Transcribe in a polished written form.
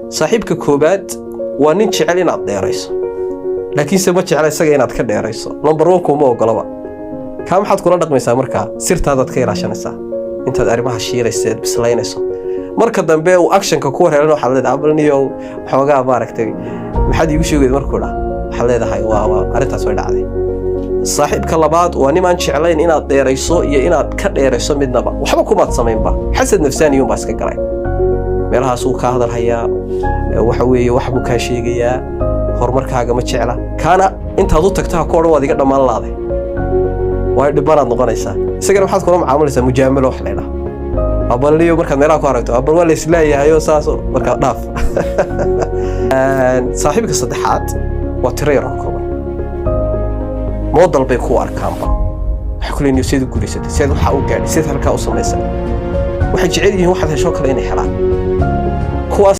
صاحبك كوباد وانين جعلين الديريس لكن سما جعل isaga inaad ka dheerayso number 1 kuma ogolaba ka maxaad kula dhaqmaysaa marka sirtaada ka ilaashanaysaa intaad arimaha shiiraysid bislaynayso marka dambe uu actionka ku wareeran waxa leedahay abalniyo xoogaa maaragtay maxaad iigu sheegay markuu dhaa waxa leedahay waa arintaas way dhacday saaxiibka labaad waa niman jeclayn inaad dheerayso iyo inaad ka dheerayso midnaba waxba kuma sameynba xasad nafsaaniyo baa iska galay meelahaas uu ka hadal hayaa waxa weeye wax buu ka sheegayaa horumarkaaga ma jecla kaana intaad u tagtaa koor waad iga dhamaan laaday way dhibanaad noqonaysaa isagana waxaad kula macaamilaysaa mujaamalo wax leedahay abaliyo marka meelaha ku aragto abal wala islaayahay oo saaso marka dhaaf saaxiibka saddexaad waa tireero kooban model bay ku arkaanba waxa kale inuu sidoo guuleysatay sidoo waxa uu gaadhay sidoo halka u sameeyay waxa jecel yihiin waxa hesho kale inay helaan